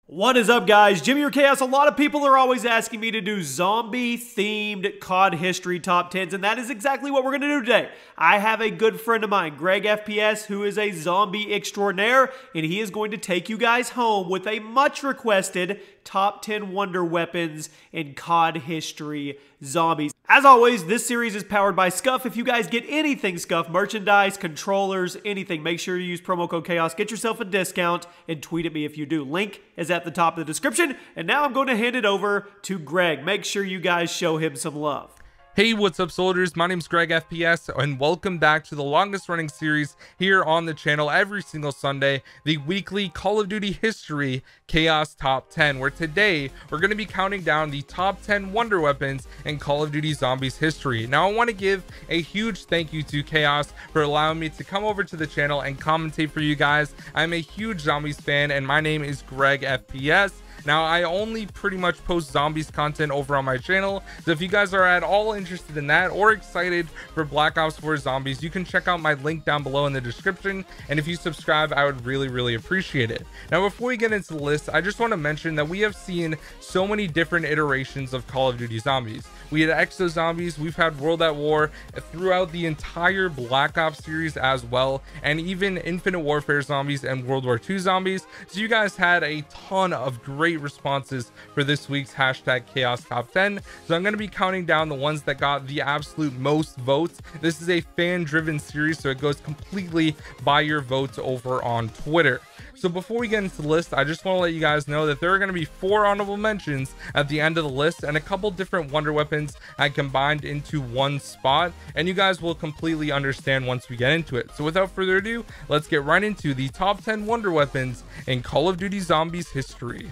What is up, guys? Jimmy or Chaos. A lot of people are always asking me to do zombie-themed COD history top 10s, and that is exactly what we're going to do today. I have a good friend of mine, Greg FPS, who is a zombie extraordinaire, and he is going to take you guys home with a much-requested top 10 wonder weapons in COD history zombies. As always, this series is powered by Scuf. If you guys get anything Scuf, merchandise, controllers, anything, make sure you use promo code Chaos. Get yourself a discount and tweet at me if you do. Link is at the top of the description. And now I'm going to hand it over to Greg. Make sure you guys show him some love. Hey, what's up, soldiers? My name's Greg FPS, and welcome back to the longest running series here on the channel every single Sunday, the weekly Call of Duty History Chaos Top 10, where today we're going to be counting down the top 10 wonder weapons in Call of Duty Zombies history. Now, I want to give a huge thank you to Chaos for allowing me to come over to the channel and commentate for you guys. I'm a huge Zombies fan, and my name is Greg FPS. Now, I only pretty much post zombies content over on my channel, so if you guys are at all interested in that or excited for Black Ops 4 Zombies, you can check out my link down below in the description, and if you subscribe, I would really appreciate it. Now, before we get into the list, I just want to mention that we have seen so many different iterations of Call of Duty Zombies. We had Exo Zombies, we've had World at War, throughout the entire Black Ops series as well, and even Infinite Warfare Zombies and World War II Zombies. So you guys had a ton of great responses for this week's hashtag Chaos Top 10. So I'm going to be counting down the ones that got the absolute most votes. This is a fan-driven series, so it goes completely by your votes over on Twitter. So before we get into the list, I just want to let you guys know that there are going to be 4 honorable mentions at the end of the list, and a couple different wonder weapons I combined into one spot, and you guys will completely understand once we get into it. So without further ado, let's get right into the top 10 wonder weapons in Call of Duty Zombies history.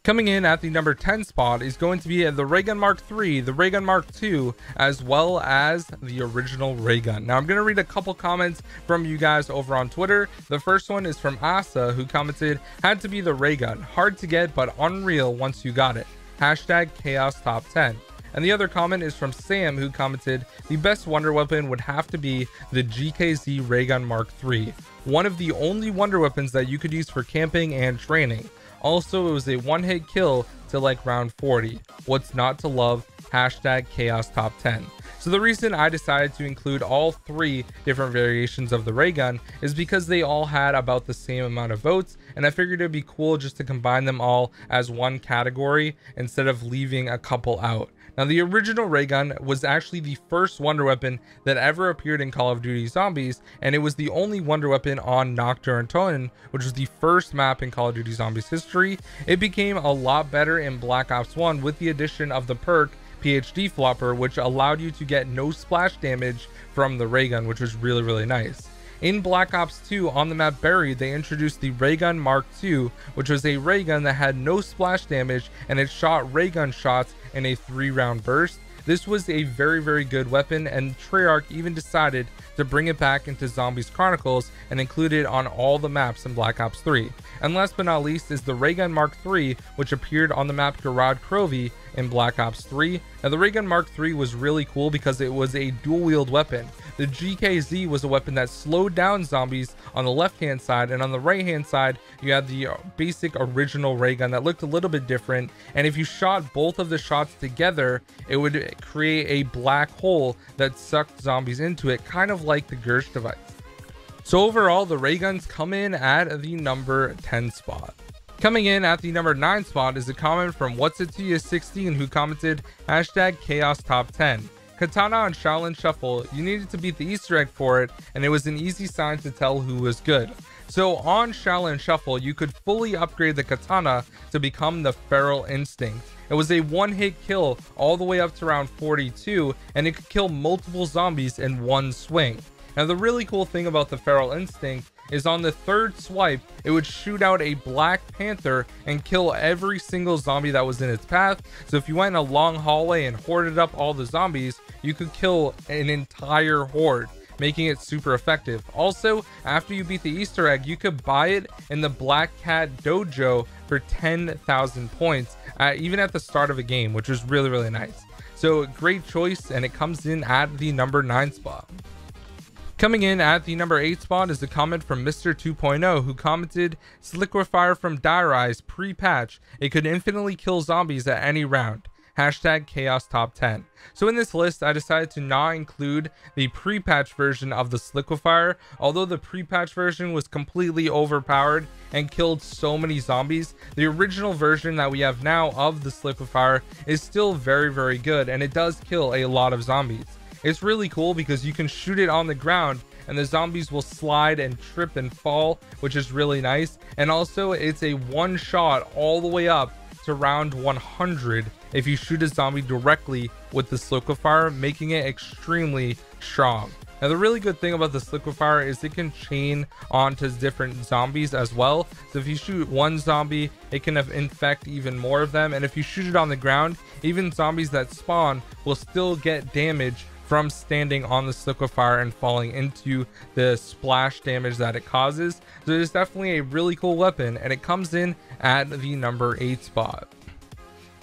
Coming in at the number 10 spot is going to be the Ray Gun Mark III, the Ray Gun Mark II, as well as the original Ray Gun. Now, I'm going to read a couple comments from you guys over on Twitter. The first one is from Asa, who commented, "Had to be the Ray Gun. Hard to get, but unreal once you got it. Hashtag Chaos Top 10. And the other comment is from Sam, who commented, "The best wonder weapon would have to be the GKZ Ray Gun Mark III. One of the only wonder weapons that you could use for camping and training. Also, it was a one-hit kill to like round 40. What's not to love? Hashtag Chaos Top 10. So the reason I decided to include all 3 different variations of the ray gun is because they all had about the same amount of votes, and I figured it'd be cool just to combine them all as one category instead of leaving a couple out. Now, the original ray gun was actually the first wonder weapon that ever appeared in Call of Duty Zombies, and it was the only wonder weapon on Nocturne, which was the first map in Call of Duty Zombies history. It became a lot better in Black Ops 1 with the addition of the perk PhD Flopper, which allowed you to get no splash damage from the ray gun, which was really nice. In Black Ops 2 on the map Buried, they introduced the Ray Gun Mark II, which was a ray gun that had no splash damage, and it shot ray gun shots in a 3-round burst. This was a very good weapon, and Treyarch even decided to bring it back into Zombies Chronicles and include it on all the maps in Black Ops 3. And last but not least is the Ray Gun Mark III, which appeared on the map Gorod Krovi in Black Ops 3. Now, the Ray Gun Mark III was really cool because it was a dual-wield weapon. The GKZ was a weapon that slowed down zombies on the left-hand side, and on the right-hand side, you had the basic original ray gun that looked a little bit different, and if you shot both of the shots together, it would create a black hole that sucked zombies into it, kind of like the Gersh device. So overall, the ray guns come in at the number 10 spot. Coming in at the number 9 spot is a comment from What's It To You 16, who commented, hashtag Chaos Top 10. Katana on Shaolin Shuffle, you needed to beat the Easter egg for it, and it was an easy sign to tell who was good. So on Shaolin Shuffle, you could fully upgrade the Katana to become the Feral Instinct. It was a one-hit kill all the way up to round 42, and it could kill multiple zombies in one swing. Now, the really cool thing about the Feral Instinct is on the 3rd swipe, it would shoot out a Black Panther and kill every single zombie that was in its path. So if you went in a long hallway and hoarded up all the zombies, you could kill an entire horde, making it super effective. Also, after you beat the Easter egg, you could buy it in the Black Cat Dojo for 10,000 points, even at the start of a game, which was really nice. So great choice, and it comes in at the number 9 spot. Coming in at the number 8 spot is a comment from Mr. 2.0, who commented, Sliquifier from Dire Eyes pre-patch. It could infinitely kill zombies at any round. Hashtag Chaos Top 10. So in this list, I decided to not include the pre-patch version of the Sliquifier, although the pre-patch version was completely overpowered and killed so many zombies. The original version that we have now of the Sliquifier is still very, very good, and it does kill a lot of zombies. It's really cool because you can shoot it on the ground and the zombies will slide and trip and fall, which is really nice. And also it's a one shot all the way up to round 100 if you shoot a zombie directly with the Sliquifier, making it extremely strong. Now the really good thing about the Sliquifier is it can chain onto different zombies as well. So if you shoot one zombie, it can infect even more of them, and if you shoot it on the ground, even zombies that spawn will still get damage from standing on the Sliquifier and falling into the splash damage that it causes. So it is definitely a really cool weapon, and it comes in at the number 8 spot.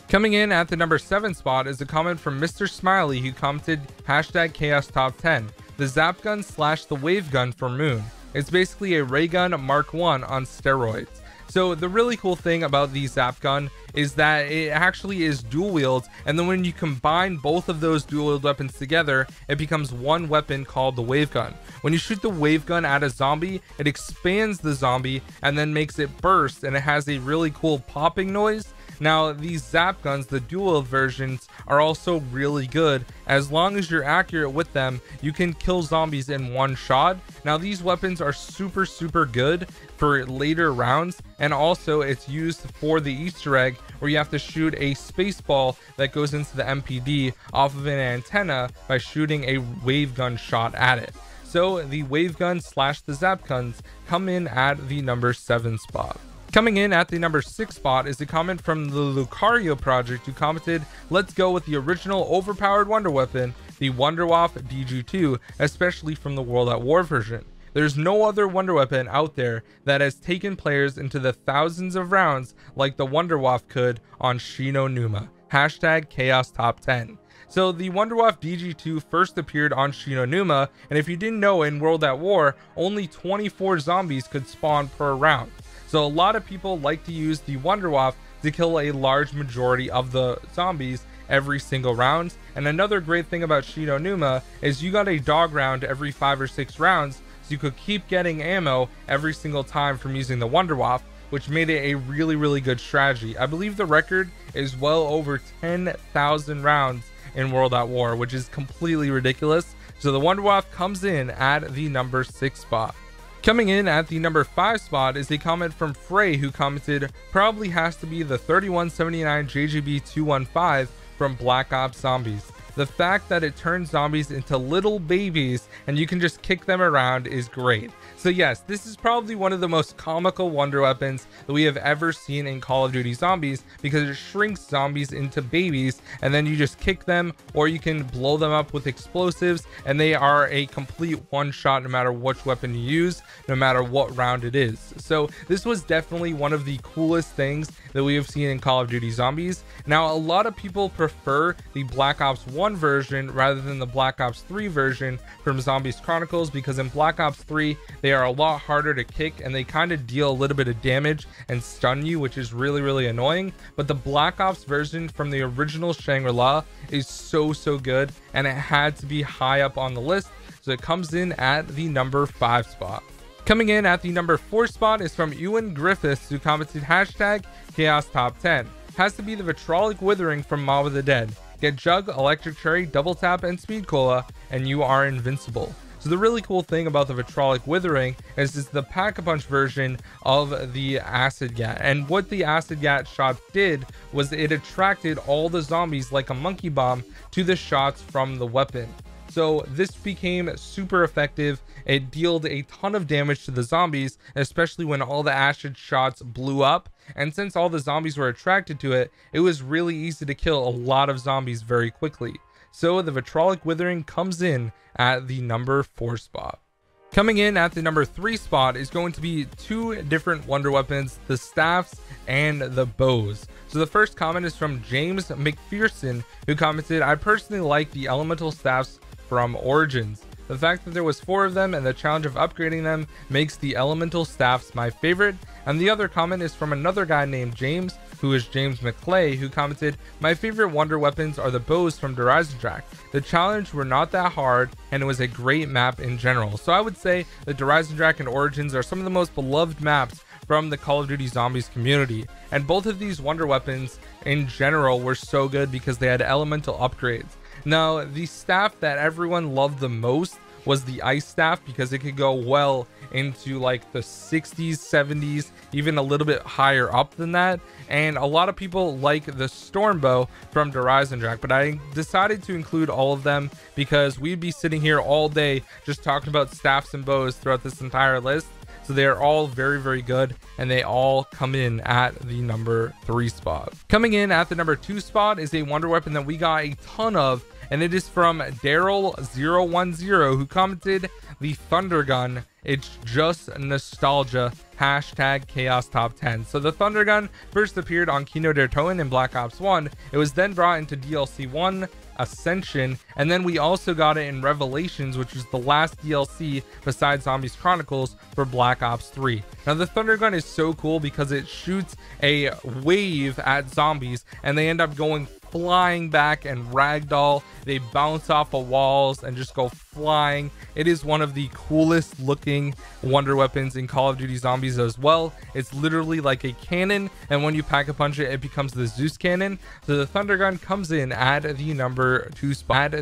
Coming in at the number 7 spot is a comment from Mr. Smiley, who commented hashtag Chaos Top 10, the Zap Gun / the Wave Gun for Moon. It's basically a ray gun Mark 1 on steroids. So the really cool thing about the Zap Gun is that it actually is dual wield, and then when you combine both of those dual wield weapons together, it becomes one weapon called the Wave Gun. When you shoot the Wave Gun at a zombie, it expands the zombie and then makes it burst, and it has a really cool popping noise. Now these Zap Guns, the dual versions, are also really good. As long as you're accurate with them, you can kill zombies in one shot. Now these weapons are super good for later rounds, and also it's used for the Easter egg where you have to shoot a space ball that goes into the MPD off of an antenna by shooting a wave gun shot at it. So the Wave Gun / the Zap Guns come in at the number 7 spot. Coming in at the number 6 spot is a comment from the Lucario Project, who commented, let's go with the original overpowered wonder weapon, the Wonderwaffe DG2, especially from the World at War version. There's no other wonder weapon out there that has taken players into the thousands of rounds like the Wonderwaffe could on Shi No Numa. Hashtag Chaos Top 10. So the Wonderwaffe DG2 first appeared on Shi No Numa, and if you didn't know, in World at War, only 24 zombies could spawn per round. So a lot of people like to use the Wonderwaffe to kill a large majority of the zombies every single round. And another great thing about Shi No Numa is you got a dog round every 5 or 6 rounds, so you could keep getting ammo every single time from using the Wonderwaffe, which made it a really good strategy. I believe the record is well over 10,000 rounds in World at War, which is completely ridiculous. So the Wonderwaffe comes in at the number 6 spot. Coming in at the number 5 spot is a comment from Frey, who commented, probably has to be the 3179 JGB 215 from Black Ops Zombies. The fact that it turns zombies into little babies and you can just kick them around is great. So yes, this is probably one of the most comical wonder weapons that we have ever seen in Call of Duty Zombies, because it shrinks zombies into babies and then you just kick them, or you can blow them up with explosives, and they are a complete one shot no matter which weapon you use, no matter what round it is. So this was definitely one of the coolest things that we have seen in Call of Duty Zombies. Now a lot of people prefer the Black Ops 1 version rather than the Black Ops 3 version from Zombies Chronicles, because in Black Ops 3 they are a lot harder to kick and they kind of deal a little bit of damage and stun you, which is really annoying. But the Black Ops version from the original Shangri-La is so good, and it had to be high up on the list, so it comes in at the number 5 spot. Coming in at the number 4 spot is from Ewan Griffiths, who commented hashtag Chaos Top 10. Has to be the Vitrolic Withering from Mob of the Dead. Get Jug, Electric Cherry, Double Tap, and Speed Cola, and you are invincible. So the really cool thing about the Vitrolic Withering is it's the Pack-a-Punch version of the Acid Gat. And what the Acid Gat shot did was it attracted all the zombies like a monkey bomb to the shots from the weapon. So this became super effective. It dealt a ton of damage to the zombies, especially when all the acid shots blew up. And since all the zombies were attracted to it, it was really easy to kill a lot of zombies very quickly. So the Vitrolic Withering comes in at the number 4 spot. Coming in at the number 3 spot is going to be 2 different wonder weapons, the staffs and the bows. So the first comment is from James McPherson, who commented, I personally like the elemental staffs from Origins. The fact that there was 4 of them and the challenge of upgrading them makes the elemental staffs my favorite. And the other comment is from another guy named James, who is James McClay, who commented, "My favorite wonder weapons are the bows from Derizendrac. The challenge were not that hard and it was a great map in general." So I would say the Derizendrac and Origins are some of the most beloved maps from the Call of Duty Zombies community, and both of these wonder weapons in general were so good because they had elemental upgrades. Now, the staff that everyone loved the most was the ice staff because it could go well into like the 60s, 70s, even a little bit higher up than that. And a lot of people like the Stormbow from Derizendrac, but I decided to include all of them because we'd be sitting here all day just talking about staffs and bows throughout this entire list. So they're all very, very good, and they all come in at the number 3 spot. Coming in at the number 2 spot is a wonder weapon that we got a ton of, and it is from Daryl010, who commented, "The Thunder Gun, it's just nostalgia, hashtag Chaos Top 10. So the Thunder Gun first appeared on Kino der Toten in Black Ops 1. It was then brought into DLC 1, Ascension, and then we also got it in Revelations, which was the last DLC besides Zombies Chronicles for Black Ops 3. Now the Thunder Gun is so cool because it shoots a wave at zombies and they end up going flying back and ragdoll. They bounce off of walls and just go flying. It is one of the coolest looking wonder weapons in Call of Duty Zombies as well. It's literally like a cannon, and when you pack a punch it, it becomes the Zeus cannon. So the Thunder Gun comes in at the number 2 spot.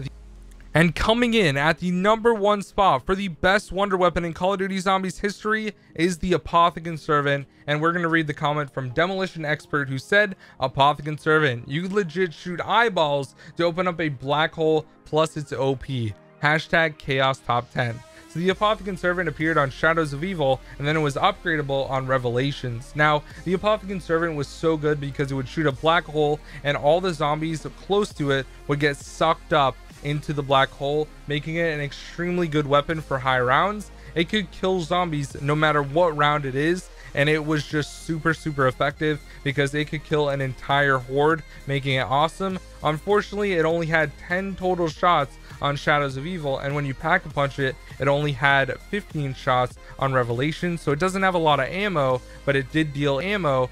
And coming in at the number 1 spot for the best wonder weapon in Call of Duty Zombies history is the Apothicon Servant. And we're going to read the comment from Demolition Expert, who said, "Apothicon Servant, you legit shoot eyeballs to open up a black hole, plus it's OP. Hashtag Chaos Top 10. So the Apothicon Servant appeared on Shadows of Evil, and then it was upgradable on Revelations. Now, the Apothicon Servant was so good because it would shoot a black hole, and all the zombies close to it would get sucked up into the black hole, making it an extremely good weapon for high rounds. It could kill zombies no matter what round it is, and it was just super effective because it could kill an entire horde, making it awesome. Unfortunately, it only had 10 total shots on Shadows of Evil, and when you pack a punch it, it only had 15 shots on Revelation, so it doesn't have a lot of ammo, but it did deal ammo.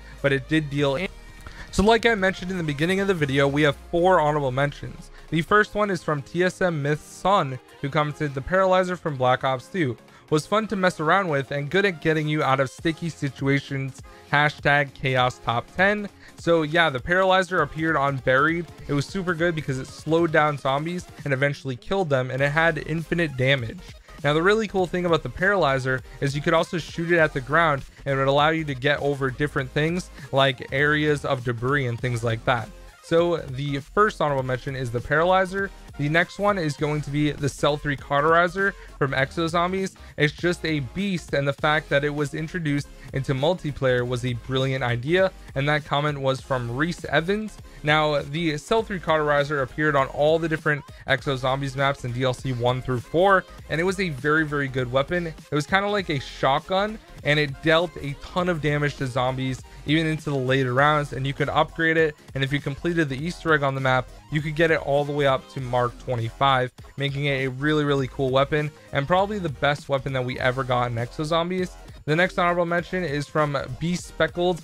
So like I mentioned in the beginning of the video, we have 4 honorable mentions. The first one is from TSM Myth's son, who commented, "The Paralyzer from Black Ops 2 was fun to mess around with and good at getting you out of sticky situations. Hashtag Chaos Top 10. So yeah, the Paralyzer appeared on Buried. It was super good because it slowed down zombies and eventually killed them, and it had infinite damage. Now the really cool thing about the Paralyzer is you could also shoot it at the ground, and it would allow you to get over different things like areas of debris and things like that. So the first honorable mention is the Paralyzer. The next one is going to be the Cell 3 Cauterizer from Exo Zombies. It's just a beast, and the fact that it was introduced into multiplayer was a brilliant idea, and that comment was from Reese Evans. Now, the Cell 3 Cauterizer appeared on all the different Exo Zombies maps in DLC 1 through 4, and it was a very good weapon. It was kind of like a shotgun, and it dealt a ton of damage to zombies even into the later rounds, and you could upgrade it, and if you completed the Easter egg on the map, you could get it all the way up to Mark 25, making it a really cool weapon, and probably the best weapon that we ever got in Exo Zombies. The next honorable mention is from Bespeckled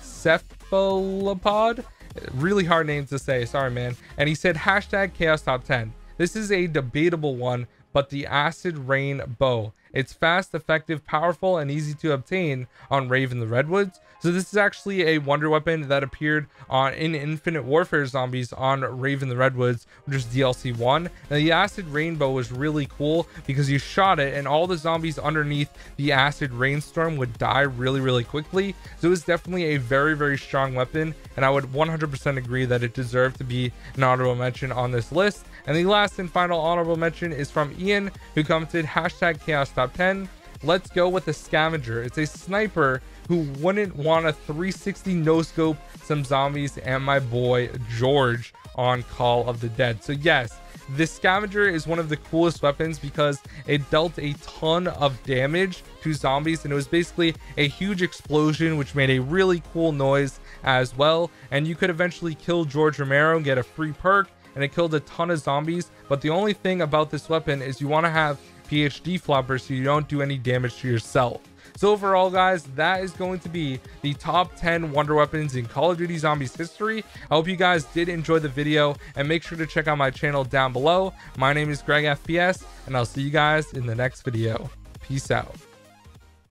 Cephalopod. Really hard name to say, sorry man. And he said, hashtag Chaos Top 10. This is a debatable one, but the Acid Rain Bow. It's fast, effective, powerful, and easy to obtain on Rave in the Redwoods. So this is actually a wonder weapon that appeared in Infinite Warfare Zombies on Rave in the Redwoods, which is DLC 1. Now the Acid Rainbow was really cool because you shot it and all the zombies underneath the Acid Rainstorm would die really quickly. So it was definitely a very strong weapon, and I would 100% agree that it deserved to be an honorable mention on this list. And the last and final honorable mention is from Ian, who commented, hashtag Chaos Top 10. Let's go with the Scavenger. It's a sniper who wouldn't want to 360 no scope some zombies and my boy George on Call of the Dead. So yes, this Scavenger is one of the coolest weapons because it dealt a ton of damage to zombies, and it was basically a huge explosion which made a really cool noise as well, and you could eventually kill George Romero and get a free perk, and it killed a ton of zombies but the only thing about this weapon is you want to have PhD flopper so you don't do any damage to yourself. So overall, guys, that is going to be the top 10 wonder weapons in Call of Duty Zombies history. I hope you guys did enjoy the video, and make sure to check out my channel down below. My name is Greg FPS, and I'll see you guys in the next video. Peace out.